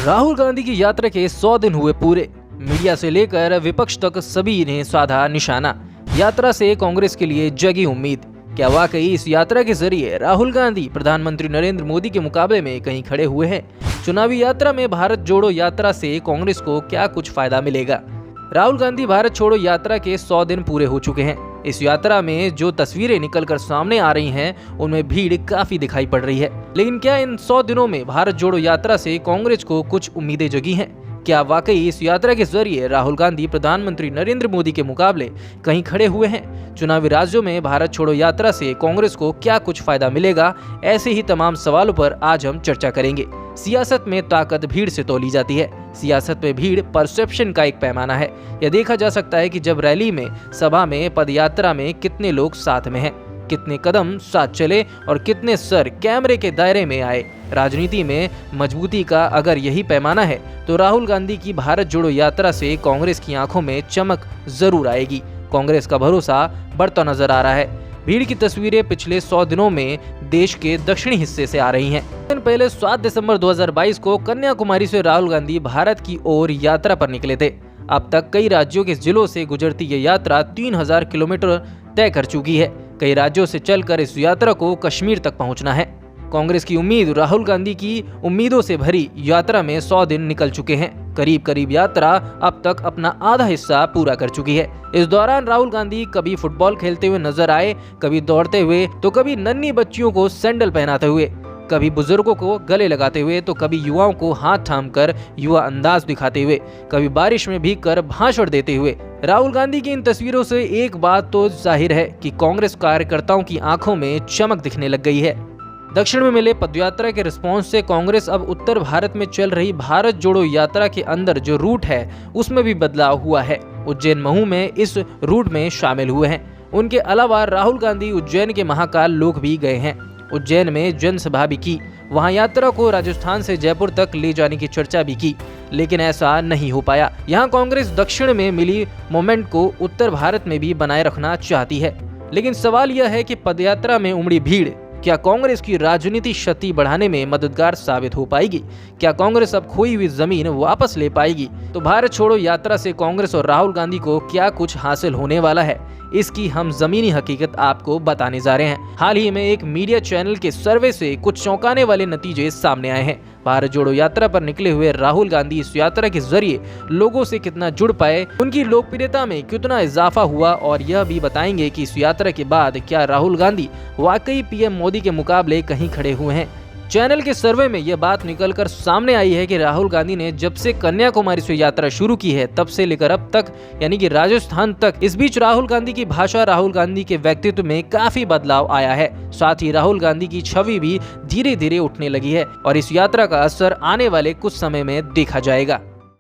राहुल गांधी की यात्रा के 100 दिन हुए पूरे। मीडिया से लेकर विपक्ष तक सभी ने साधा निशाना। यात्रा से कांग्रेस के लिए जगी उम्मीद। क्या वाकई इस यात्रा के जरिए राहुल गांधी प्रधानमंत्री नरेंद्र मोदी के मुकाबले में कहीं खड़े हुए हैं? चुनावी यात्रा में भारत जोड़ो यात्रा से कांग्रेस को क्या कुछ फायदा मिलेगा? राहुल गांधी भारत छोड़ो यात्रा के 100 दिन पूरे हो चुके हैं। इस यात्रा में जो तस्वीरें निकलकर सामने आ रही हैं, उनमें भीड़ काफी दिखाई पड़ रही है। लेकिन क्या इन 100 दिनों में भारत जोड़ो यात्रा से कांग्रेस को कुछ उम्मीदें जगी हैं? क्या वाकई इस यात्रा के जरिए राहुल गांधी प्रधानमंत्री नरेंद्र मोदी के मुकाबले कहीं खड़े हुए हैं? चुनावी राज्यों में भारत छोड़ो यात्रा से कांग्रेस को क्या कुछ फायदा मिलेगा? ऐसे ही तमाम सवालों पर आज हम चर्चा करेंगे। सियासत में ताकत भीड़ से तौली जाती है। सियासत में भीड़ परसेप्शन का एक पैमाना है। यह देखा जा सकता है कि जब रैली में, सभा में, पदयात्रा में कितने लोग साथ में हैं, कितने कदम साथ चले और कितने सर कैमरे के दायरे में आए। राजनीति में मजबूती का अगर यही पैमाना है तो राहुल गांधी की भारत जोड़ो यात्रा से कांग्रेस की आंखों में चमक जरूर आएगी। कांग्रेस का भरोसा बढ़ता नजर आ रहा है। भीड़ की तस्वीरें पिछले 100 दिनों में देश के दक्षिणी हिस्से से आ रही हैं। दिन पहले 7 दिसंबर 2022 को कन्याकुमारी से राहुल गांधी भारत की ओर यात्रा पर निकले थे। अब तक कई राज्यों के जिलों से गुजरती ये यात्रा 3000 किलोमीटर तय कर चुकी है। कई राज्यों से चलकर इस यात्रा को कश्मीर तक पहुंचना है। कांग्रेस की उम्मीद, राहुल गांधी की उम्मीदों से भरी यात्रा में 100 दिन निकल चुके हैं। करीब करीब यात्रा अब तक अपना आधा हिस्सा पूरा कर चुकी है। इस दौरान राहुल गांधी कभी फुटबॉल खेलते हुए नजर आए, कभी दौड़ते हुए, तो कभी नन्ही बच्चियों को सैंडल पहनाते हुए, कभी बुजुर्गों को गले लगाते हुए, तो कभी युवाओं को हाथ थामकर युवा अंदाज दिखाते हुए, कभी बारिश में भीगकर भाषण देते हुए। राहुल गांधी की इन तस्वीरों से एक बात तो जाहिर है कि कांग्रेस कार्यकर्ताओं की आंखों में चमक दिखने लग गई है। दक्षिण में मिले पदयात्रा के रिस्पांस से कांग्रेस अब उत्तर भारत में चल रही भारत जोड़ो यात्रा के अंदर जो रूट है उसमें भी बदलाव हुआ है। उज्जैन, महू में इस रूट में शामिल हुए हैं। उनके अलावा राहुल गांधी उज्जैन के महाकाल लोक भी गए हैं। उज्जैन में जनसभा भी की। वहां यात्रा को राजस्थान से जयपुर तक ले जाने की चर्चा भी की, लेकिन ऐसा नहीं हो पाया। यहाँ कांग्रेस दक्षिण में मिली मोमेंट को उत्तर भारत में भी बनाए रखना चाहती है। लेकिन सवाल यह है कि पदयात्रा में उमड़ी भीड़ क्या कांग्रेस की राजनीति क्षति बढ़ाने में मददगार साबित हो पाएगी? क्या कांग्रेस अब खोई हुई जमीन वापस ले पाएगी? तो भारत छोड़ो यात्रा से कांग्रेस और राहुल गांधी को क्या कुछ हासिल होने वाला है, इसकी हम जमीनी हकीकत आपको बताने जा रहे हैं। हाल ही में एक मीडिया चैनल के सर्वे से कुछ चौंकाने वाले नतीजे सामने आए हैं। भारत जोड़ो यात्रा पर निकले हुए राहुल गांधी इस यात्रा के जरिए लोगों से कितना जुड़ पाए, उनकी लोकप्रियता में कितना इजाफा हुआ, और यह भी बताएंगे कि इस यात्रा के बाद क्या राहुल गांधी वाकई पीएम मोदी के मुकाबले कहीं खड़े हुए हैं। चैनल के सर्वे में यह बात निकलकर सामने आई है कि राहुल गांधी ने जब से कन्याकुमारी से यात्रा शुरू की है तब से लेकर अब तक, यानी कि राजस्थान तक, इस बीच राहुल गांधी की भाषा, राहुल गांधी के व्यक्तित्व में काफी बदलाव आया है। साथ ही राहुल गांधी की छवि भी धीरे धीरे उठने लगी है और इस यात्रा का असर आने वाले कुछ समय में देखा जाएगा।